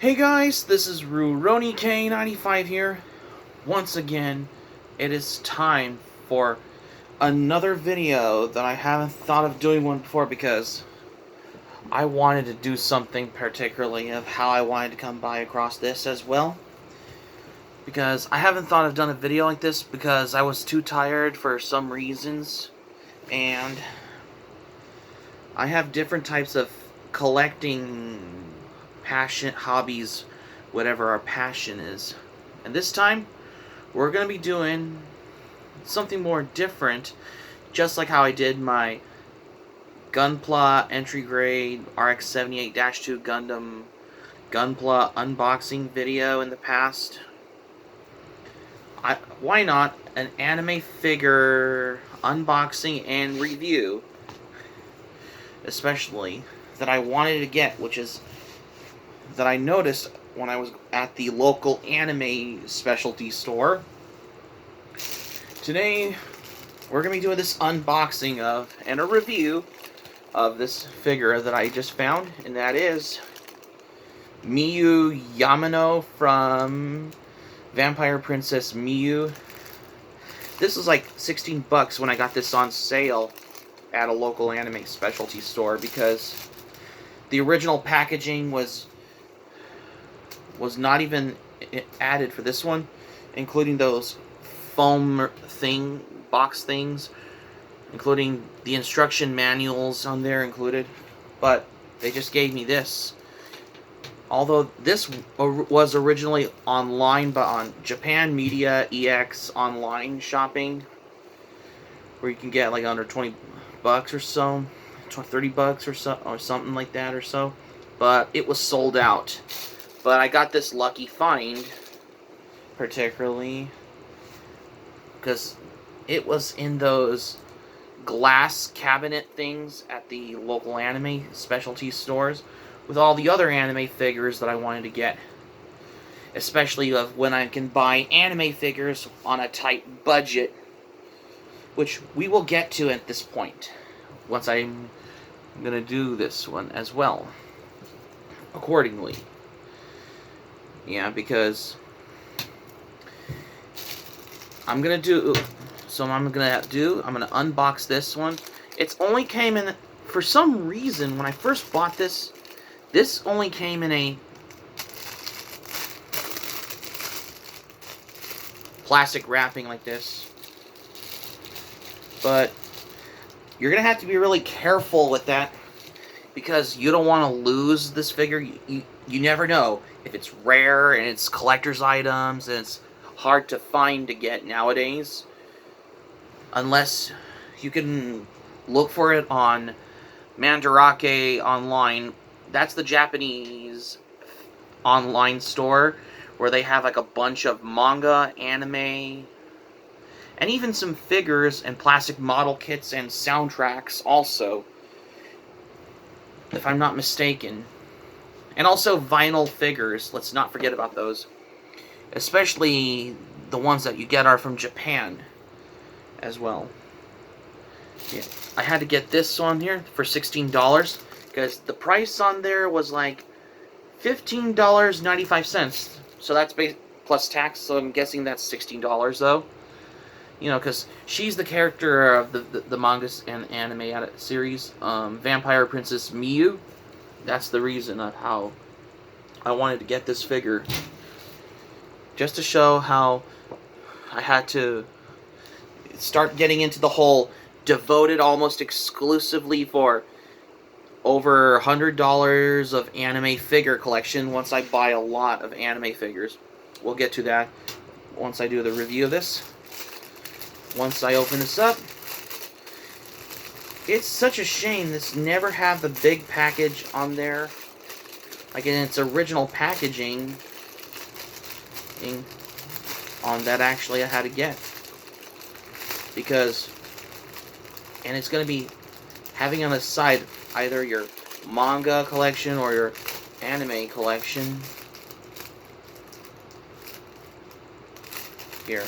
Hey guys, this is Rurouni K95 here. Once again, it is time for another video that I haven't thought of doing one before because I wanted to do something particularly of how I wanted to come by across this as well. Because I haven't thought of done a video like this because I was too tired for some reasons, and I have different types of collecting passion hobbies, whatever our passion is. And this time we're going to be doing something more different, just like how I did my Gunpla entry grade RX-78-2 Gundam Gunpla unboxing video in the past. Why not an anime figure unboxing and review, especially that I wanted to get, which is that I noticed when I was at the local anime specialty store. Today, we're going to be doing this unboxing of, and a review of this figure that I just found, and that is Miyu Yamano from Vampire Princess Miyu. This was like 16 bucks when I got this on sale at a local anime specialty store, because the original packaging was not even added for this one, including those foam box things, including the instruction manuals on there included, but they just gave me this. Although this was originally online, but on Japan Media EX online shopping, where you can get like under 20 bucks or so, 30 bucks or so, or something like that or so, but it was sold out. But I got this lucky find, particularly because it was in those glass cabinet things at the local anime specialty stores with all the other anime figures that I wanted to get. Especially of when I can buy anime figures on a tight budget, which we will get to at this point, once I'm going to do this one as well, accordingly. Yeah, because I'm gonna unbox this one. It's only came in, for some reason, when I first bought this only came in a plastic wrapping like this. But you're gonna have to be really careful with that, because you don't want to lose this figure. You never know if it's rare and it's collector's items and it's hard to find to get nowadays, unless you can look for it on Mandarake online. That's the Japanese online store where they have like a bunch of manga, anime, and even some figures and plastic model kits and soundtracks also, if I'm not mistaken. And also vinyl figures, let's not forget about those. Especially the ones that you get are from Japan as well. Yeah, I had to get this one here for $16, because the price on there was like $15.95. So that's plus tax, so I'm guessing that's $16 though. You know, because she's the character of the manga and anime series, Vampire Princess Miyu. That's the reason of how I wanted to get this figure. Just to show how I had to start getting into the whole devoted almost exclusively for over $100 of anime figure collection once I buy a lot of anime figures. We'll get to that once I do the review of this. Once I open this up. It's such a shame this never had the big package on there, like in its original packaging on that actually I had to get. Because, and it's going to be having on the side either your manga collection or your anime collection. Here.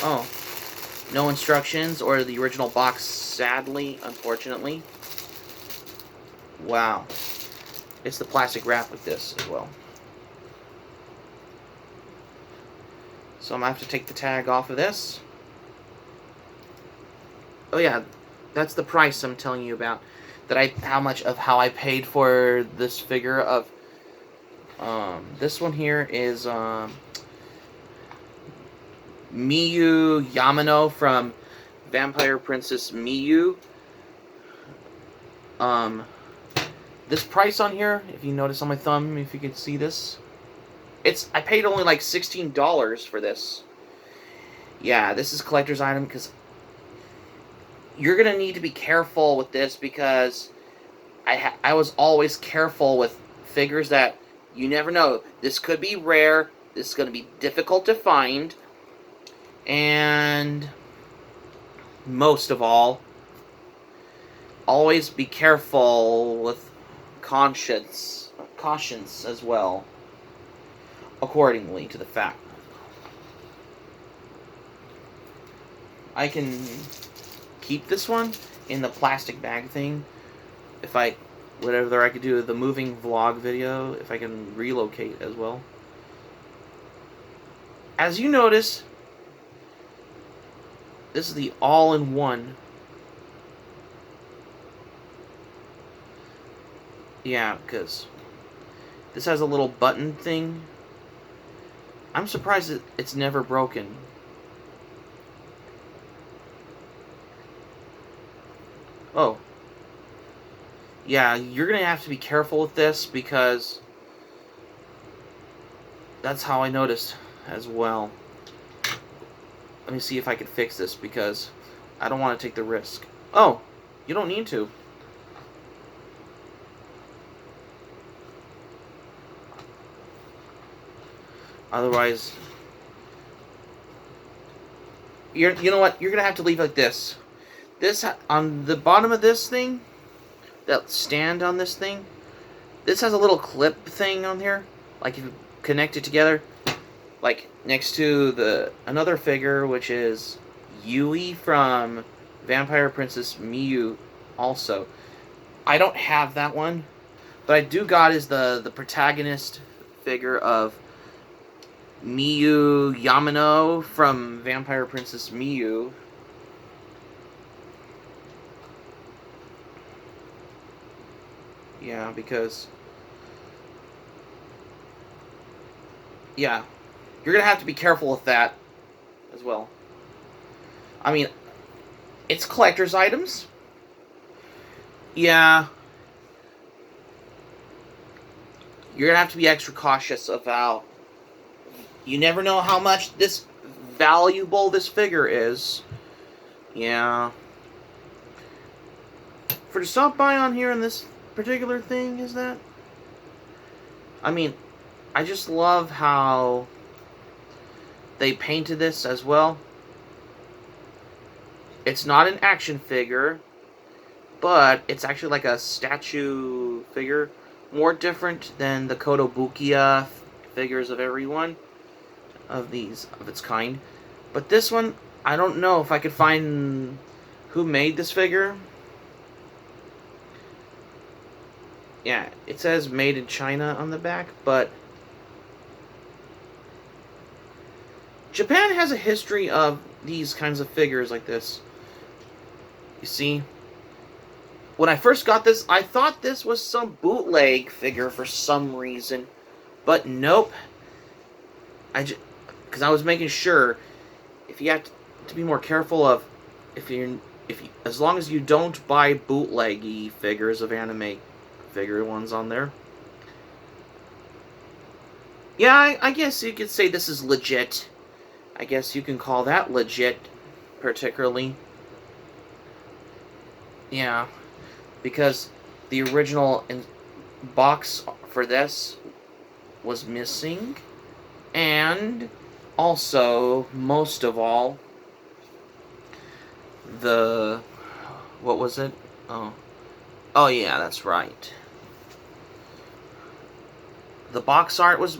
Oh. No instructions or the original box, sadly, unfortunately. Wow. It's the plastic wrap with this as well. So I'm going to have to take the tag off of this. Oh yeah, that's the price I'm telling you about. How I paid for this figure of this one here is Miyu Yamano from Vampire Princess Miyu. This price on here, if you notice on my thumb, if you can see this, I paid only like $16 for this. Yeah, this is a collector's item because you're gonna need to be careful with this because I was always careful with figures that you never know. This could be rare. This is gonna be difficult to find, and most of all, always be careful with cautions as well, accordingly to the fact. I can keep this one in the plastic bag thing if whatever I could do the moving vlog video, if I can relocate as well. As you notice, this is the all-in-one. Yeah, because this has a little button thing. I'm surprised that it's never broken. Oh. Yeah, you're going to have to be careful with this because that's how I noticed as well. Let me see if I can fix this because I don't want to take the risk. Oh, you don't need to. Otherwise, you know what? You're going to have to leave it like this. This, on the bottom of this thing, that stand on this thing, this has a little clip thing on here. Like if you connect it together, like next to another figure, which is Yui from Vampire Princess Miyu also. I don't have that one, but I do got is the protagonist figure of Miyu Yamano from Vampire Princess Miyu. Yeah, because yeah, you're gonna have to be careful with that as well. I mean, it's collector's items. Yeah, you're gonna have to be extra cautious about. You never know how much valuable this figure is. Yeah. For to stop by on here in this particular thing is that. I mean, I just love how they painted this as well. It's not an action figure, but it's actually like a statue figure. More different than the Kotobukiya figures of everyone of its kind. But this one, I don't know if I could find who made this figure. Yeah, it says made in China on the back, but Japan has a history of these kinds of figures like this. You see, when I first got this, I thought this was some bootleg figure for some reason, but nope. Because I was making sure, if you have to be more careful of, as long as you don't buy bootleggy figures of anime figure ones on there. Yeah, I guess you could say this is legit. I guess you can call that legit, particularly. Yeah, because the original box for this was missing, and also, most of all, what was it? Oh yeah, that's right. The box art was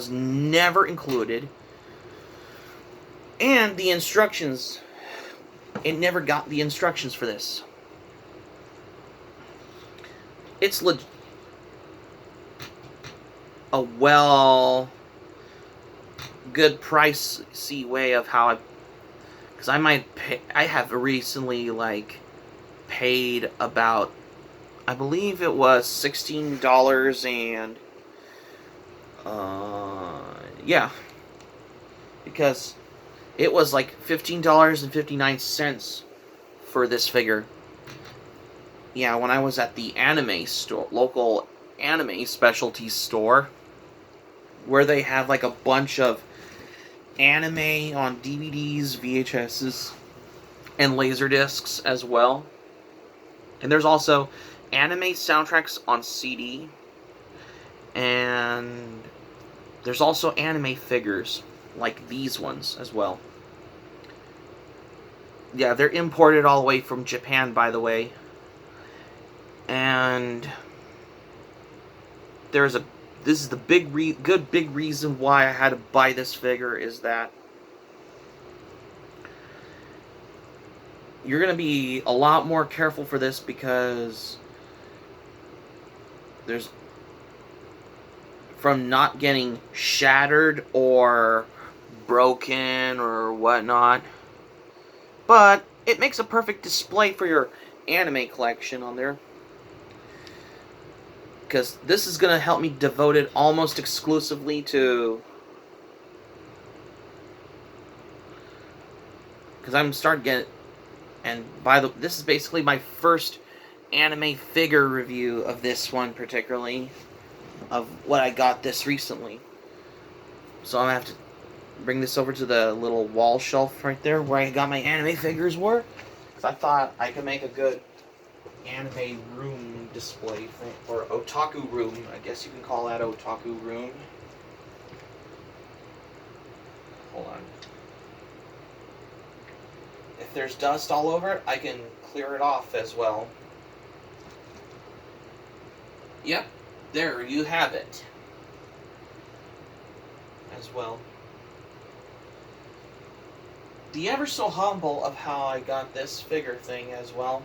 never included, and the instructions. It never got the instructions for this. It's a good pricey way of how because I might pay. I have recently like paid about, I believe it was $16 and yeah, because it was like $15.59 for this figure. Yeah, when I was at the anime store, local anime specialty store, where they have like a bunch of anime on DVDs, VHSs, and Laserdiscs as well. And there's also anime soundtracks on CD, and there's also anime figures like these ones as well. Yeah, they're imported all the way from Japan, by the way. And this is the big reason why I had to buy this figure is that you're going to be a lot more careful for this because there's from not getting shattered or broken or whatnot. But it makes a perfect display for your anime collection on there. Because this is going to help me devote it almost exclusively to... Because I'm starting to get... And this is basically my first anime figure review of this one particularly. Of what I got this recently. So I'm going to have to bring this over to the little wall shelf right there where I got my anime figures were. Because I thought I could make a good anime room display or otaku room. I guess you can call that otaku room. Hold on. If there's dust all over it, I can clear it off as well. Yep, there you have it. As well. The ever so humble of how I got this figure thing as well.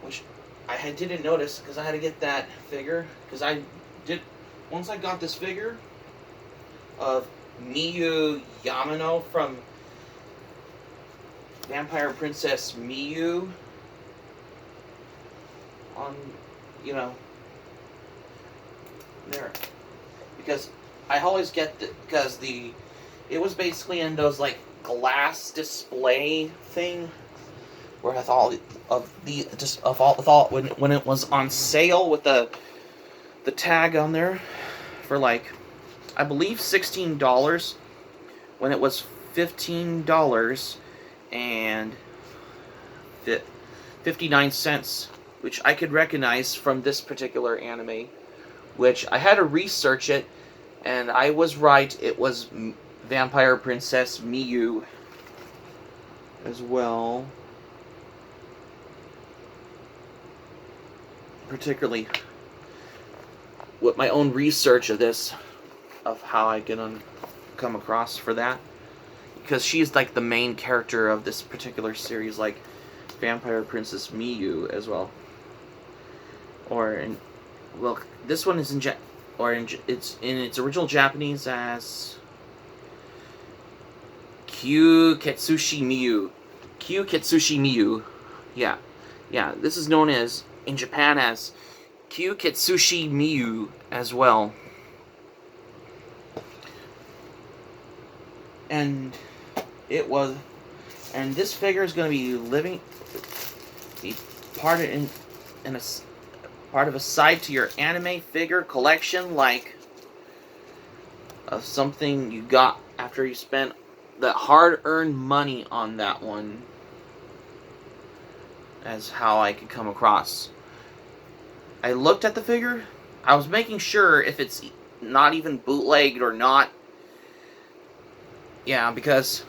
Which I didn't notice because I had to get that figure. Because once I got this figure of Miyu Yamano from Vampire Princess Miyu on, there. Because I always get because it was basically in those like glass display thing where with all of when it was on sale with the tag on there for like I believe $16 when it was $15 and 59 cents, which I could recognize from this particular anime, which I had to research it, and I was right. It was Vampire Princess Miyu as well. Particularly with my own research of this, of how I can come across for that. Because she's like the main character of this particular series, like Vampire Princess Miyu as well. This one is it's in its original Japanese as Kyu Ketsushi Miyu. Kyu Ketsushi Miyu. Yeah. This is known as in Japan as Kyu Ketsushi Miyu as well. And this figure is going to be part of a side to your anime figure collection, like of something you got after you spent the hard-earned money on that one. As how I could come across. I looked at the figure. I was making sure if it's not even bootlegged or not. Yeah, because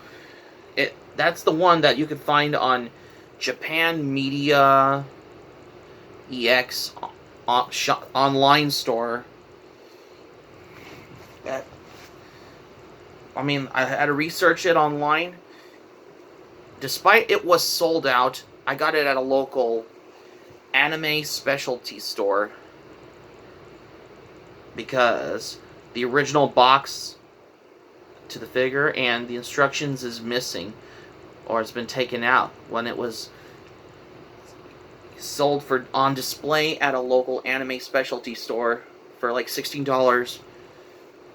that's the one that you could find on Japan Media EX online store. I had to research it online. Despite it was sold out, I got it at a local anime specialty store. because the original box to the figure and the instructions is missing, or it's been taken out when it was sold for on display at a local anime specialty store for like $16,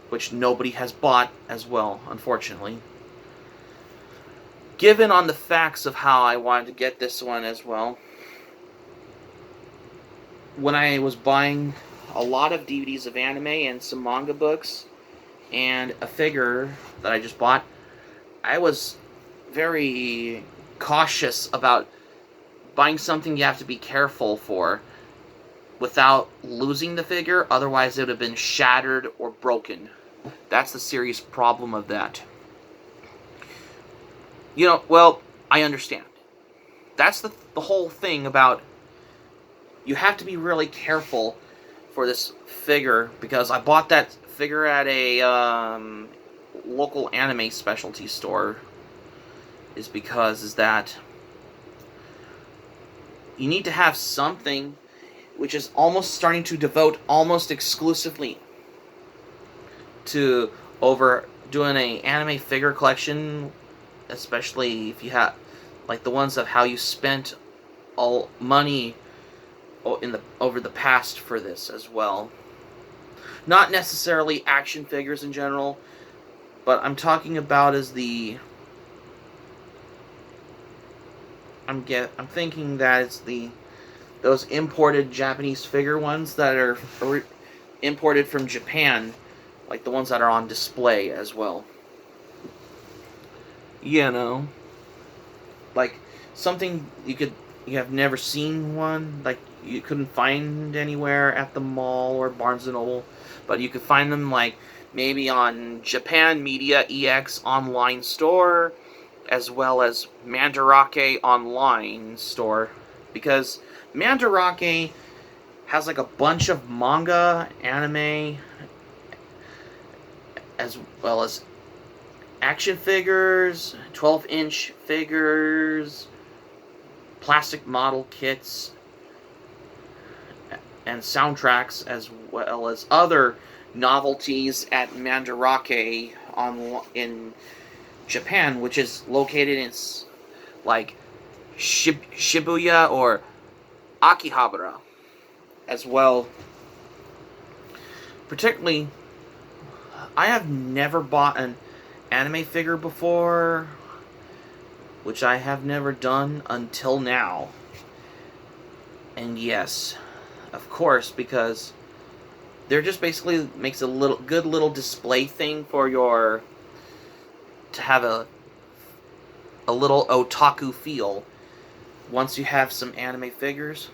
which nobody has bought as well, unfortunately. Given on the facts of how I wanted to get this one as well, when I was buying a lot of DVDs of anime and some manga books and a figure that I just bought, I was very cautious about buying something you have to be careful for without losing the figure, otherwise it would have been shattered or broken. That's the serious problem of that. You know, well, I understand. That's the whole thing about, you have to be really careful for this figure, because I bought that figure at a local anime specialty store, is that you need to have something which is almost starting to devote almost exclusively to over doing an anime figure collection, especially if you have like the ones of how you spent all money over the past for this as well. Not necessarily action figures in general, but I'm talking about as I'm thinking that it's those imported Japanese figure ones that are imported from Japan, like the ones that are on display as well. You know, like something you have never seen one, like you couldn't find anywhere at the mall or Barnes & Noble, but you could find them like maybe on Japan Media EX online store, as well as Mandarake online store, because Mandarake has like a bunch of manga, anime, as well as action figures, 12-inch figures, plastic model kits, and soundtracks, as well as other novelties at Mandarake in Japan, which is located in like Shibuya or Akihabara as well. Particularly, I have never bought an anime figure before, which I have never done until now. And yes, of course, because they're just basically makes a good little display thing for to have a little otaku feel once you have some anime figures,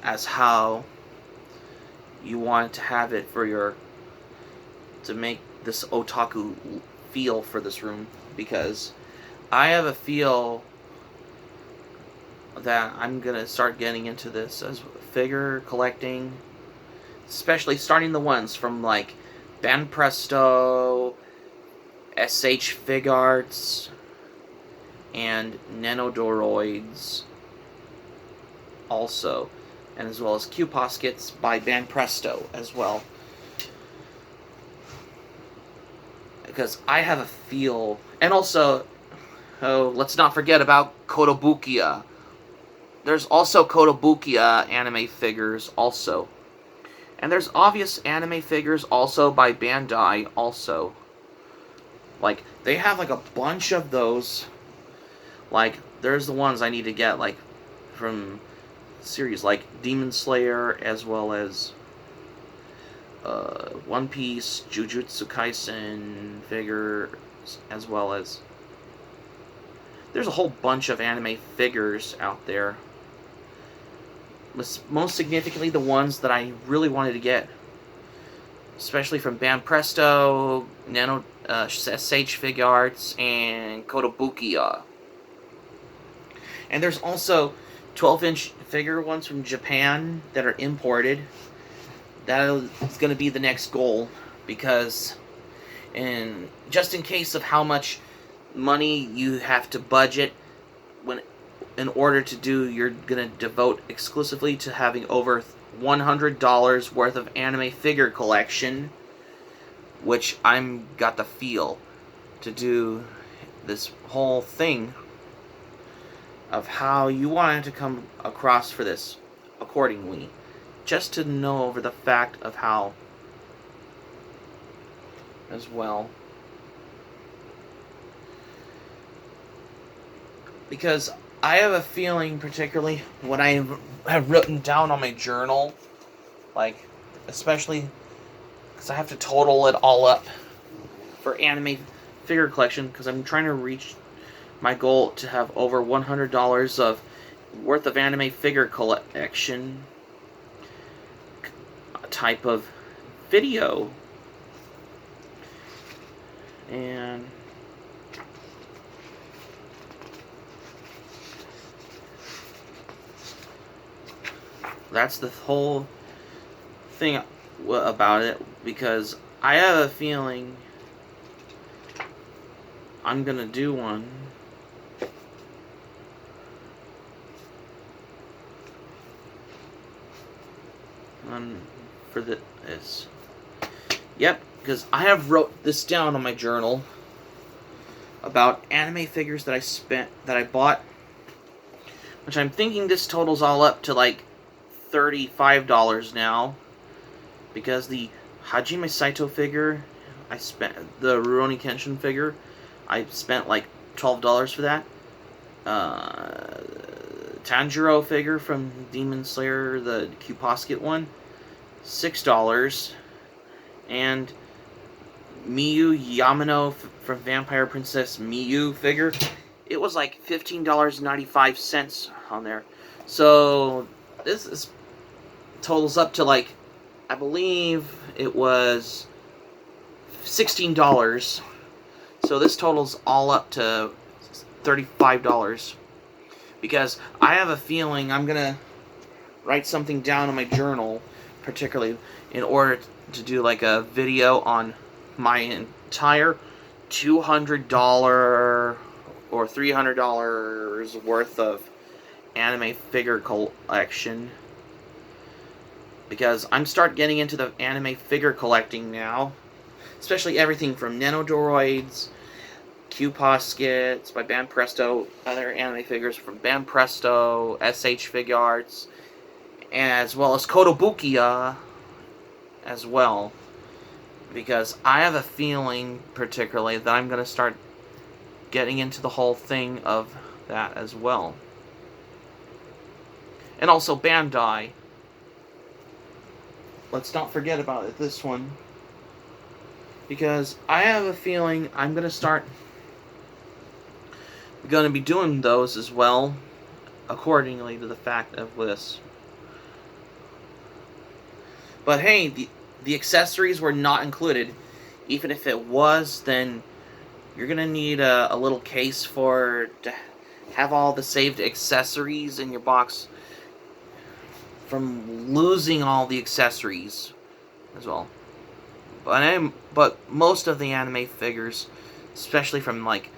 as how you want to have it for to make this otaku feel for this room, because I have a feel that I'm gonna start getting into this as figure collecting, especially starting the ones from like Banpresto, SH Figuarts, and Nanodoroids also, and as well as Q-Poskets by Banpresto as well. Because I have a feel, and also, let's not forget about Kotobukiya. There's also Kotobukiya anime figures also. And there's obvious anime figures also by Bandai also. Like, they have like a bunch of those. Like, there's the ones I need to get, like, from series like Demon Slayer, as well as One Piece, Jujutsu Kaisen figures, as well as there's a whole bunch of anime figures out there. Most significantly, the ones that I really wanted to get, especially from Banpresto, SH Figuarts, and Kotobukiya. And there's also 12-inch figure ones from Japan that are imported. That is going to be the next goal, because just in case of how much money you have to budget in order to do, you're gonna devote exclusively to having over $100 worth of anime figure collection, which I'm got the feel to do this whole thing of how you want it to come across for this accordingly, just to know over the fact of how as well, because I have a feeling, particularly when I have written down on my journal, like, especially because I have to total it all up for anime figure collection, because I'm trying to reach my goal to have over $100 of worth of anime figure collection type of video. And that's the whole thing about it, because I have a feeling I'm gonna do one for this. Yep, because I have wrote this down on my journal about anime figures that I bought, which I'm thinking this totals all up to like $35 now, because the Hajime Saito figure, the Rurouni Kenshin figure, I spent like $12 for that. Tanjiro figure from Demon Slayer, the Q-Posket one, $6. And Miyu Yamano from Vampire Princess Miyu figure, it was like $15.95 on there. So this totals up to, like, I believe it was $16. So this totals all up to $35. Because I have a feeling I'm gonna write something down in my journal, particularly in order to do like a video on my entire $200 or $300 worth of anime figure collection, because I'm start getting into the anime figure collecting now, especially everything from Nanodoroids, Q-Poskets by Banpresto, other anime figures from Banpresto, SH Figuarts, as well as Kotobukiya as well, because I have a feeling particularly that I'm going to start getting into the whole thing of that as well. And also Bandai. Let's not forget about it, this one, because I have a feeling I'm going to be doing those as well, accordingly to the fact of this. But hey, the accessories were not included. Even if it was, then you're gonna need a little case to have all the saved accessories in your box from losing all the accessories as well. But most of the anime figures, especially from like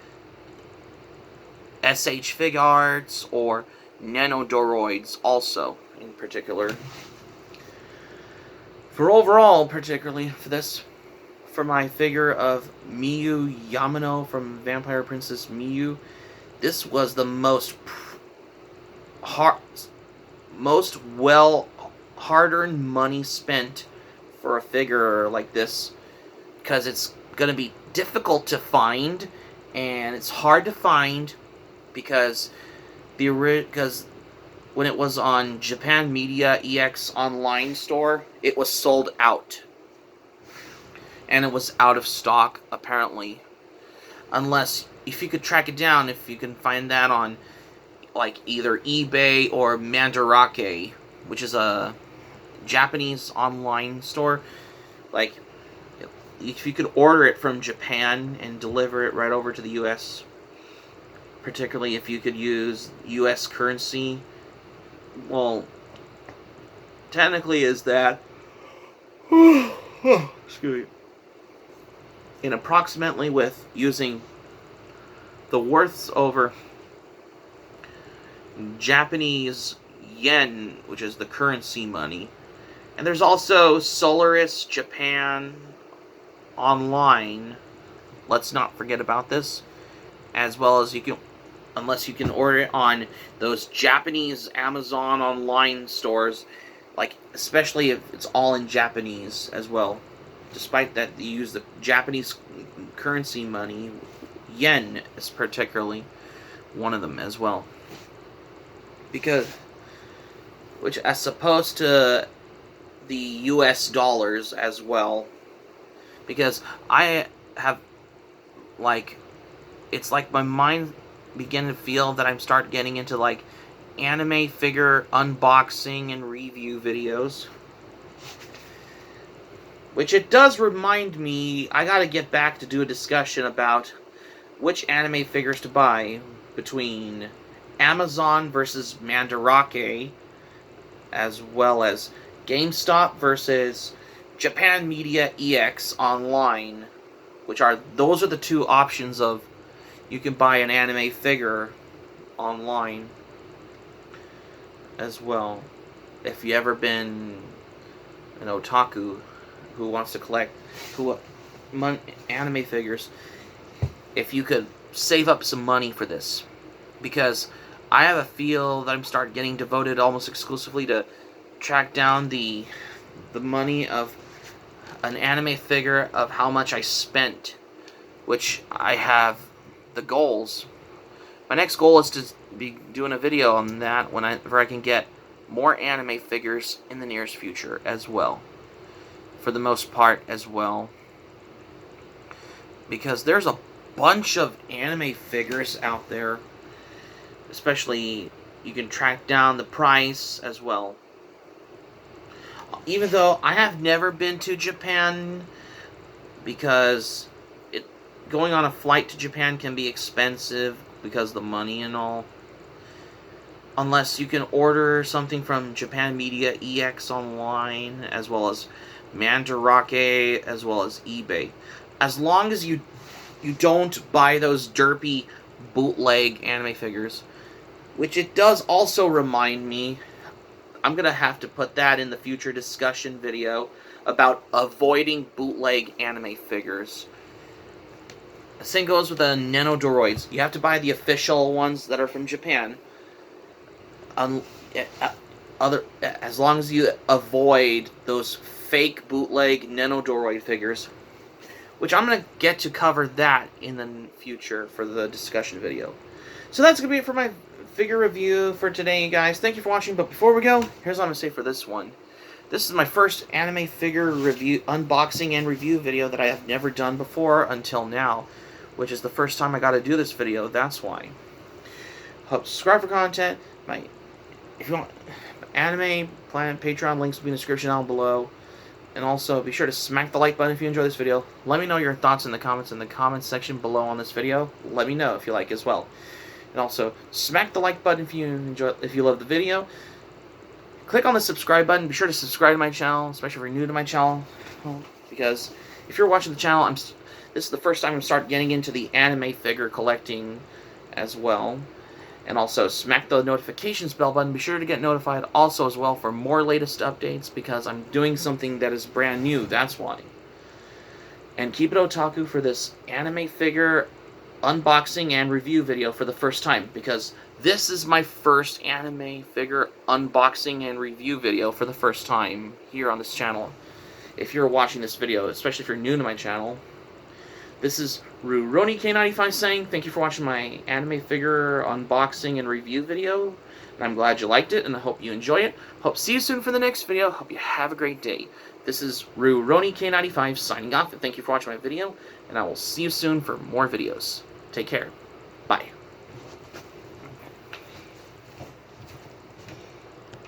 SH Figuarts or Nanodoroids also in particular. For overall, particularly for my figure of Miyu Yamano from Vampire Princess Miyu, this was the most hard-earned money spent for a figure like this, because it's gonna be difficult to find, and it's hard to find because when it was on Japan Media EX online store, it was sold out. And it was out of stock, apparently. Unless, if you could track it down, if you can find that on, like, either eBay or Mandarake, which is a Japanese online store. Like, if you could order it from Japan and deliver it right over to the US, particularly if you could use US currency, well, technically is that excuse me, in approximately with using the worths over Japanese yen, which is the currency money. And there's also Solaris Japan online. Let's not forget about this. As well as unless you can order it on those Japanese Amazon online stores, like especially if it's all in Japanese as well. Despite that, you use the Japanese currency money, yen is particularly one of them as well. Because, which as opposed to the US dollars as well. Because I have, like, it's like my mind begin to feel that I'm start getting into like anime figure unboxing and review videos. Which it does remind me, I gotta get back to do a discussion about which anime figures to buy between Amazon versus Mandarake, as well as GameStop versus Japan Media EX online, those are the two options of you can buy an anime figure online as well. If you ever been an otaku who wants to collect anime figures, if you could save up some money for this, because I have a feel that I'm starting getting devoted almost exclusively to track down the money of an anime figure of how much I spent, which I have the goals. My next goal is to be doing a video on that where I can get more anime figures in the nearest future as well. For the most part as well. Because there's a bunch of anime figures out there. Especially, you can track down the price as well. Even though I have never been to Japan, because going on a flight to Japan can be expensive because of the money and all. Unless you can order something from Japan Media EX online, as well as Mandarake, as well as eBay. As long as you don't buy those derpy bootleg anime figures, which it does also remind me, I'm going to have to put that in the future discussion video about avoiding bootleg anime figures. The same goes with the Nenodoroids. You have to buy the official ones that are from Japan. As long as you avoid those fake bootleg Nenodoroid figures, which I'm going to get to cover that in the future for the discussion video. So that's going to be it for my figure review for today, guys. Thank you for watching, but before we go, here's what I'm going to say for this one. This is my first anime figure review, unboxing and review video that I have never done before until now, which is the first time I got to do this video, that's why. Hope subscribe for content. If you want anime, Planet, Patreon, links will be in the description down below. And also, be sure to smack the like button if you enjoy this video. Let me know your thoughts in the comments section below on this video. Let me know if you like as well. And also, smack the like button if you love the video. Click on the subscribe button. Be sure to subscribe to my channel, especially if you're new to my channel. Because if you're watching the channel, this is the first time I'm starting getting into the anime figure collecting as well. And also, smack the notifications bell button. Be sure to get notified also as well for more latest updates, because I'm doing something that is brand new, that's why. And keep it otaku for this anime figure unboxing and review video for the first time, because this is my first anime figure unboxing and review video for the first time here on this channel. If you're watching this video, especially if you're new to my channel, this is Rurouni K95 saying thank you for watching my anime figure unboxing and review video. And I'm glad you liked it, and I hope you enjoy it. Hope to see you soon for the next video. Hope you have a great day. This is Rurouni K95 signing off, and thank you for watching my video, and I will see you soon for more videos. Take care. Bye.